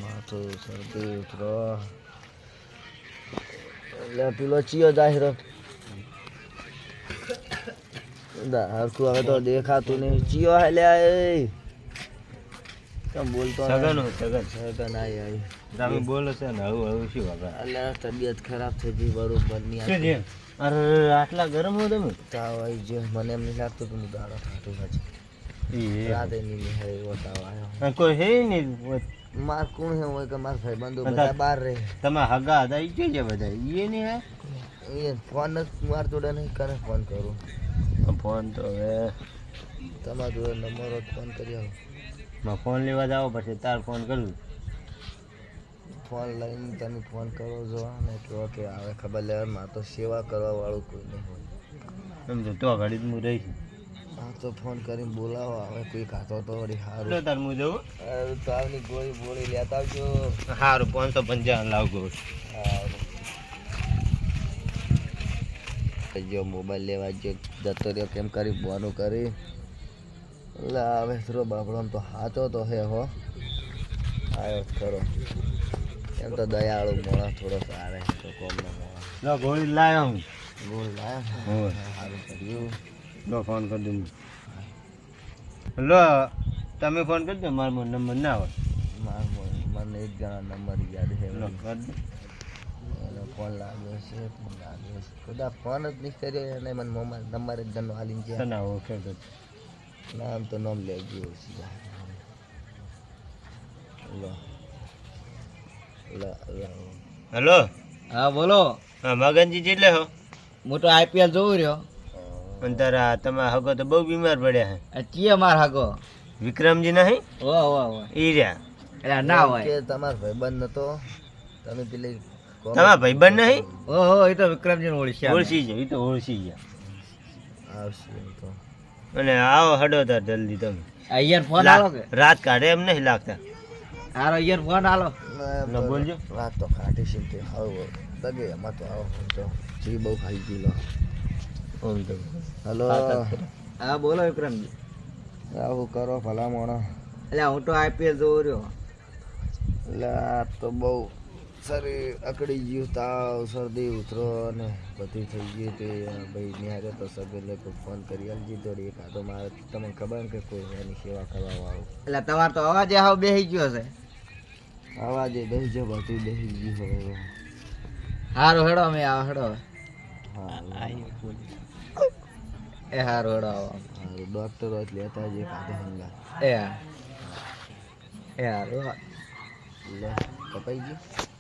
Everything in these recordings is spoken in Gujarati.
માથું શરદી ઉતરો એટલે પેલો ચિયો જાહેર હરખું હવે તો દેખાતું નહીં ચિયો હે લે કેમ બોલતો સગન આવી તમે બોલો છો ને હળવું હળવું શું હવે એટલે તબિયત ખરાબ થઈ ગઈ બરોબર નહીં અરે આટલા ગરમ હો તમે તાવ આવી ગયો મને એમ નહીં લાગતું કે હું દાડો ખાતું પછી રાતે નહીં નિહાળે એવો તાવ આવ્યો કોઈ હે નહીં માર કોણ હે હોય કે માર ભાઈબંધો બધા બહાર રહે તમે હગા હતા ઈ છે બધા ઈ નહીં હે એ ફોન જ માર જોડે નહીં કરે ફોન કરું ફોન તો હવે તમારા જોડે નંબર ફોન કરી આવો ફોન લેવા જાવ પછી તાર ફોન કરું ફોન લઈને તમે ફોન કરો છો ને કહો કે આવે ખબર લેવા માં તો સેવા કરવા વાળું કોઈ નહીં હોય સમજો તો ઘડી હું રહીશ હા તો ફોન કરીને બોલાવો આવે કોઈ ખાતો તો વળી સારું તાર હું જવું તાવની ગોળી બોળી લેતા આવજો સારું 555 લાવજો જો મોબાઈલ લેવા જો જતો રહ્યો કેમ કરી બોનું કરી એટલે હવે થોડો બાપડો તો સાચો તો હે હો આવ્યો ખરો એમ તો દયાળુ મોણા થોડો સારે તો કોમ લો ગોળી લાવ્યો હું બોલ લાયા સારું કર્યું લો ફોન કરી દઉં લો તમે ફોન કરજો મારો નંબર ના હોય મને એક જણા નંબર યાદ છે લો કરી દો એનો ફોન લાગ્યો છે ખુદા ફોન જ નહીં કર્યો એને મને મોબાઈલ નંબર એક જણનો હાલીને છે ના ઓકે તો નામ તો નામ લઈ ગયું હેલો હા બોલો હા મગનજી જેટલે હો હું તો આઈપીએલ જોઉં રહ્યો અને તારા તમારા હગો તો બહુ બીમાર પડ્યા હે ચીએ માર હાગો વિક્રમજી નહીં વાહ વાહ વાહ ઈ રહ્યા એટલે ના હોય કે તમારો ભાઈબંધ નતો તમે પેલી તમારા ભાઈબંધ નહીં ઓહો એ તો વિક્રમજી ઓળખ્યા ઓળખી જાય ઈ તો ઓળખી ગયા આવશે એમ તો અને આવો હડો તાર જલ્દી તમે અહીંયા ફોન આલો કે રાત કાઢે એમ નહીં લાગતા હારો અહીંયા ફોન આલો લો બોલજો વાત તો ખાટી છે તે આવો દગે એમાં તો આવો તો જી બહુ ખાઈ ગઈ લો ઓમ તો હલો હા બોલો વિક્રમજી આવું કરો ભલા મોણો એટલે હું તો આઈપીએલ જોઉં રહ્યો એટલે આ તો બહુ શરીર અકડી ગયું તાવ શરદી ઉતરો અને બધી થઈ ગઈ તે ભાઈ નિહારે તો સગેલે ફોન કરી આલજી તો એક આ તો મારે તમને ખબર ને કે કોઈ એની સેવા કરવા વાળું એટલે તમારે તો અવાજ હાવ બેસી ગયો છે આવાજે બેસી જો બધું બેસી ગયું હવે હારો હેડો અમે આવો હેડો હા એ હારો હેડો આવો ડોક્ટર હોય લેતા જે કાઢે હંગા એ હા એ હારો લે કપાઈ ગયું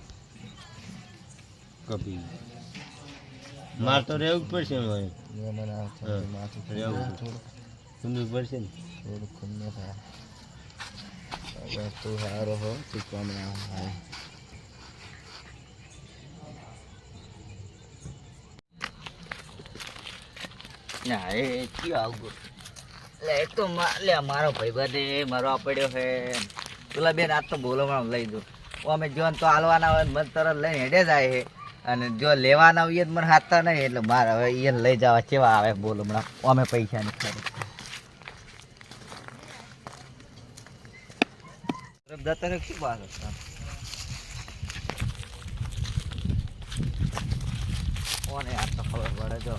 કપી માર તો રહેવું જ પડશે મારે મેં મને માથું રહેવું થોડું સુંદર પડશે ને થોડું ખુલ્લે થાય હવે તું સારો હો તું કોમ ના થાય ના એ કયો આવું એટલે એક તો લે મારો ભાઈબંધ મારવા પડ્યો છે પેલા બેન આજ તો બોલવામાં લઈ દો અમે જોન તો હાલવાના હોય મને તરત લઈને હેડે જાય છે અને જો લેવાના હોય મને હાથતા નહીં એટલે મારે હવે એને લઈ જવા કેવા આવે બોલો હમણાં અમે પૈસા નહીં જતા રહે શું વાત કોને આ તો ખબર પડે જો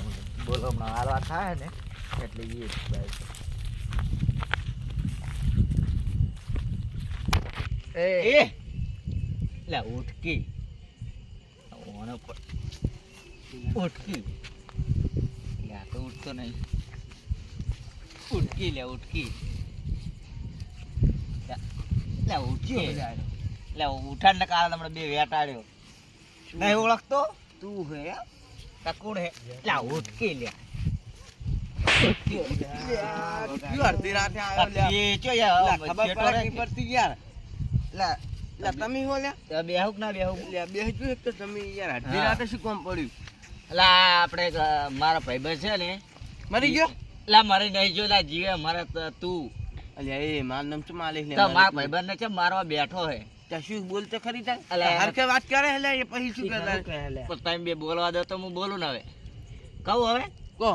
બોલો હમણાં હાલવા થાય ને એટલે એ જાય છે એ લે ઉઠકી ઓને ઉઠકી લે તો ઉઠતો નહીં ઉઠકી લે ઉઠકી લે ઉઠકી લે ઉઠાણ ને કારણે હમણાં બે વેટાડ્યો નહીં ઓળખતો તું હે તા કોણ હે લે ઉઠકી લે અડધી રાતે આવ્યો લે ચો યાર ખબર પડતી યાર લે તમે હો લે બેહુક ના બેહુક લે બેહજો એક તો તમે યાર અડધી રાતે શું કામ પડ્યું એટલે આપણે મારા ભાઈબંધ છે ને મરી ગયો લા મરી નહીં ગયો લા જીવે મારા તું અલ્યા એ મારું નામ શું માલિક લે મારા ભાઈબંધ ને છે મારવા બેઠો હે ત્યાં શું બોલતો ખરી તા અલ્યા હરખે વાત કરે એટલે એ પછી શું કરે તો તમે બે બોલવા દો તો હું બોલું ને હવે કહું હવે કહો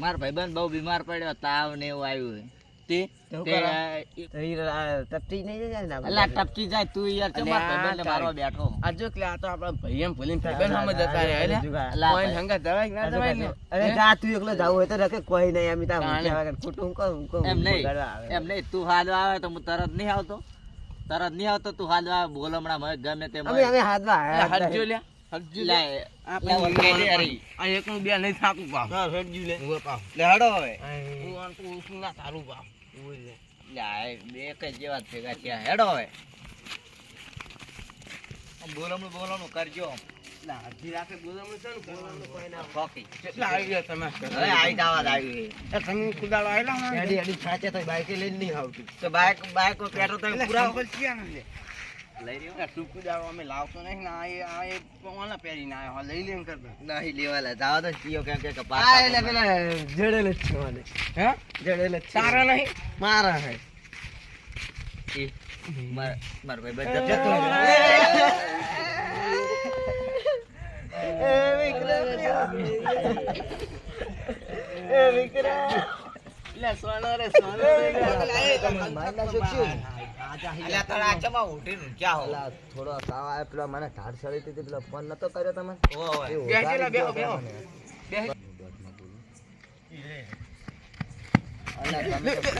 મારા ભાઈબંધ બહુ બીમાર પડ્યો તાવ ને એવું આવ્યું તે શું તે કરો? ટપટી નહીં જાય ને આપણે? અલા ટપકી જાય તું યાર ચમ માર ભાઈબંધને મારવા બેઠો આ જો કે આ તો આપણા ભાઈએમ ભૂલીને ભાઈબંધ સામે જતા રહ્યા એટલે અલા કોઈ હંગાત જવાય કે ના જવાય ને? અરે જા તું એકલો જાવું હોય તો રખે કોઈ નહીં એમ તાર તાણે. ઊંચા વાગે ખોટું હું કહું એમ નહીં બગાડવા આવે. એમ નહીં તું હાલ આવે તો હું તરત નહીં આવતો તું હાલ આવે બોલ હમણાં મને ગમે તે અમે હાથમાં એટલે હાથ હટજો નહીં. લ્યા, હટજો લે લ્યા. આ લે વળગે દે અરે. આ એકનું બે નહીં થાકું પાવ. હા, હેડજુ લે. ઉભો પાવ. લે હડો હવે હું આમ તો ઓછું ના થારું પાવ. ઉભો લે. લે આ બે કઈ જેવા જ ભેગા થયા હેડો હવે બોલમણું કરજો એટલે અડધી રાતે બોલાવવાનું છે ને કરવાનું કોઈ ના. ફોકી કેટલા આવી ગયા તમે? હવે આઈ દાવા આવ્યું એ તમે કુદાડો આવેલા ને? હેડી હેડી સાચે તો બાઈકે લઈને નહીં આવતું. તો બાઈક પેટ્રોલ તમે એટલે પૂરા સંપલ ક્યાં ને લે? લઈ રહ્યો એટલે ટૂંકું દાડો અમે લાવતો નહીં ને આ એ ઓલા પહેરીને આવ્યો. હા, લઈ લે એમ કરતા. નહીં લેવાલા જાવ તો ચિયો કેમ કે આ એટલે પેલા જડેલ જ છે મને. હે? જડેલ જ છે. તારા નહીં? મારા હે. માર ભાઈ બધા જતો એટલે સોનો રે સોનો રે. તમે મારી નાખશો કે શું? અલ્યા તારા આચમાં ઉઠીને ક્યાં હો પેલા થોડો તાવ આવે પેલા મને ઢાળ ચડી હતી પેલો ફોન નતો કર્યો તમે ઓય એવું બેસી ઉતારી લે, બેહો, ગયો બેહો. મને. બેહી. અલા, તમે તો-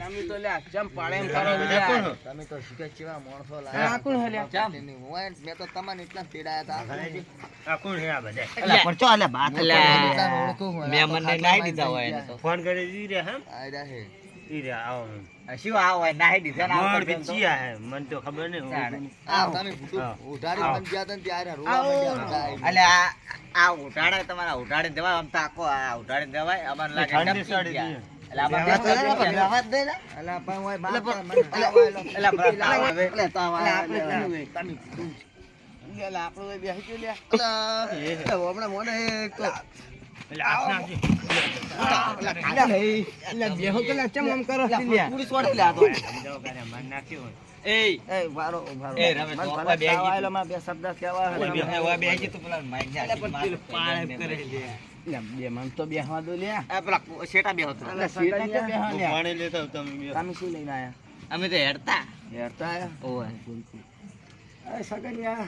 તમે તો લ્યા ચમ પાડે એમ કરો લ્યા. તમે તો શીખે કેવા માણસો આ કોણ હે લ્યા? લાયા મેં તો તમને એટલા તેડાયા હતા અલ્યા પરચો અલે બાત અલ્યા મહેમાનને નાહી દીધા હોય એને તો ફોન કરી દી રે હમ આયડા હે શું આ હોય નાહી દીધા ને આવું કરી દેમ આ તમે ઉધારી બન ગયા હતા ને ત્યારે રોવા માંડ્યા હતા. અલ્યા આ ઉઠાડે તમારા ઉઠાડી દેવાય આમ તાકો આ ઉઠાડી દેવાય અમાર લાગે અલ્યા બેહવા જ દે ને. અલા પણ ઓય બાપ મને અલ્યા બરા તાવ આવે આપણે તમે લ્યા આપણો એ બેસી ગયો લ્યા. અલા હમણાં મોને એક તો લ્યા બેહો કે લ્યા ચમ આમ કરો લ્યા. પૂરી છોડી લે આ તો. એ એ વારો વારો. એ રમેશ, મને તો ભલે ઓય બેહી તાવ આવેલો, માં બે શબ્દ કહેવા હે. ઓય બેહી તું પેલા માઈક ને અલ્યા પણ પેલું પાળે કરે લ્યા. લ્યા બે મન તો બેહવા દો લ્યા. આ પેલા શેટા બેહો તો અલ્યા સીટા કે બેહવા લ્યા. તમે શું લઈને આયા? અમે તો હેડતા હેરતા આયા? ઓય અરે સગનિયા,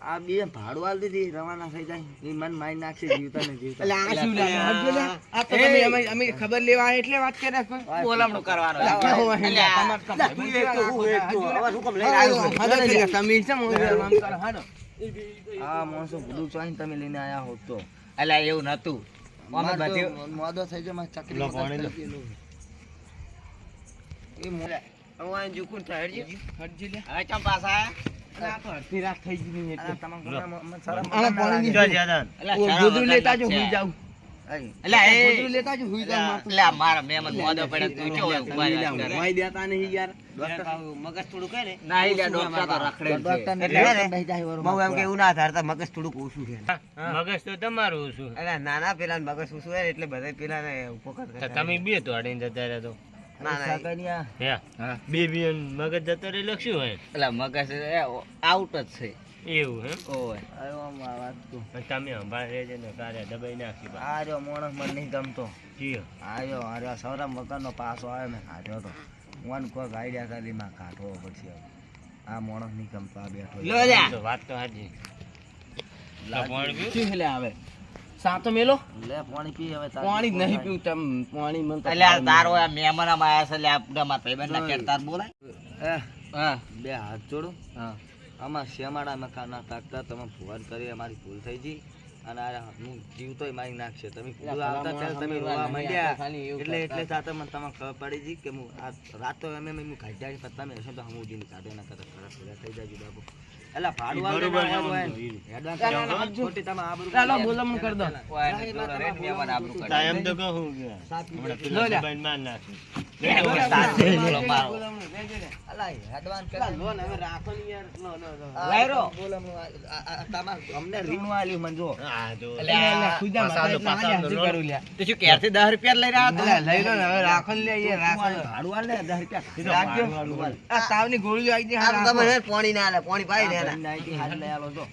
આ બે ભાડું આલ દીધી રવાના થઈ જાય એ મન મારી નાખશે જીવતા ને જીવતા. અલ્યા આ શું લ્યા? હટજો લ્યા. આ તો તમે અમે ખબર લેવા આયા એટલે વાત કર્યા છો. બોલામણું કરવાનું લ્યા, કેવો હે લ્યા? અલ્યા, તમારે તો ભાઈબંધ તમે કેમ આમ કરો? હાલો. આ માણસો બધું ચાહીને તમે લઈને આયા હો તો અલ્યા એવું નતું અમે માર તો બધી મોદો થઈ જાય માર ચકરી એ મોલા. હવે આ જુકુન થાય હટજી. હટજી લ્યા. હવે ચમ પાછા આયા? આ તો અડધી રાત થઈ ગઈ ને એટલે. શરમ આના પાણીની અલ્યા, શરમ ગોદડું લેતા વગર જો હુઈ છે. જાવ. અલ્યા, એ. ગોદડું લેતા જો હુઈ જાવ. માર તો. અલ્યા, મારા મહેમાન મોઢો પડે તું કેવો હોય ઉભા લ્યા, રહ્યા કરે? હુવાઈ દેતા નહીં યાર. મગજ થોડું કહે ને ના, ઈ લ્યા, ડોક્ટર તો રખડે જ છે. બહુ એમ કે એવું ના ધારતા મગજ થોડુંક ઓછું છે મગજ તો તમારું શું અલા નાના પેલા મગજ ઓછું હોય ને એટલે બધા પેલા ને ઉપકાર કરતા તમે બે તો અડીને જતા રહ્યા તો ના ના હે બે બે મગજ જતો રહે લખ્યું હોય અલ્યા, મગજ આઉટ જ છે એવું હે ઓય આયો આમ આ વાત તો અને તમે સંભાળ રહેજે ને કાર્ય દબાઈ નાખી બા આ રહ્યો માણસ મને નહીં ગમતો જીઓ આર્યો સૌરા મકાનનો પાસો આવ્યો મેં કાઢ્યો તો હું કોઈ આઈડિયા કરી માં કાઢવો પછી હવે. આ માણસ નહીં ગમતો આ બેઠો લો લ્યા. તો વાત તો હાજી શું લે આવે? સાતો મેલો? લે પાણી પી હવે તાર. પાણી જ નહીં પીવું તમ પાણી મન તો અલ્યા, તારો આ મહેમાન આમાં આયા છે લ્યા, આપણા મારા ભાઈબંધના કેરતાર બોલાય એ, હા બે હાથ જોડું હા આમાં શેમાડા મકાન ના તાકતા તમે ફુવાદ કરી અમારી ભૂલ થઈ ગઈ અને આ હું જીવતોય મારી નાખશે તમે કીધું આવતા ત્યારે તમે રોવા માંડ્યા એટલે સાથે મને તમને ખબર પડી ગઈ કે હું આ રાત તો એમ હું કાઢ્યા પણ તમે હશે તો હું ઉડીને કાઢ્યા ના કરતા ખરાબ ખરાબ થઈ જાય બાબુ એટલે ભાડું ખોટી તમે આબરૂ ચાલો બોલમણું કરી દો. ઓય, એને જોડે રહીને મહેમાન આબરૂ કાઢે. તા એમ તો કહું કે હમણાં પેલા દબાઈને માર નાખે બોલો મારો. બોલમણું રહેજો ને. અલા હેડવાન પેલા લોન હવે રાખો ને યાર. લો, લો, લો. લાયરો. અમને રીણું આલ્યું મને જો હા જો અલ્યા, ખુદા માથા એટલા આજે હાજરી કરું લ્યા. તો શું ઘેરથી 10 રૂપિયા લઈ રહ્યા હતા? અલ્યા, લઈ લો ને હવે રાખો ને લ્યા, યાર, રાખો ને. ભાડું આલ ને 10 રૂપિયા રાખજો. આ તાવની ગોળીઓ આવી ગઈ, હા, આમ રાખો. તમે પાણી ના આલે પાણી પાઈ દે હાથ લઈ આલો જો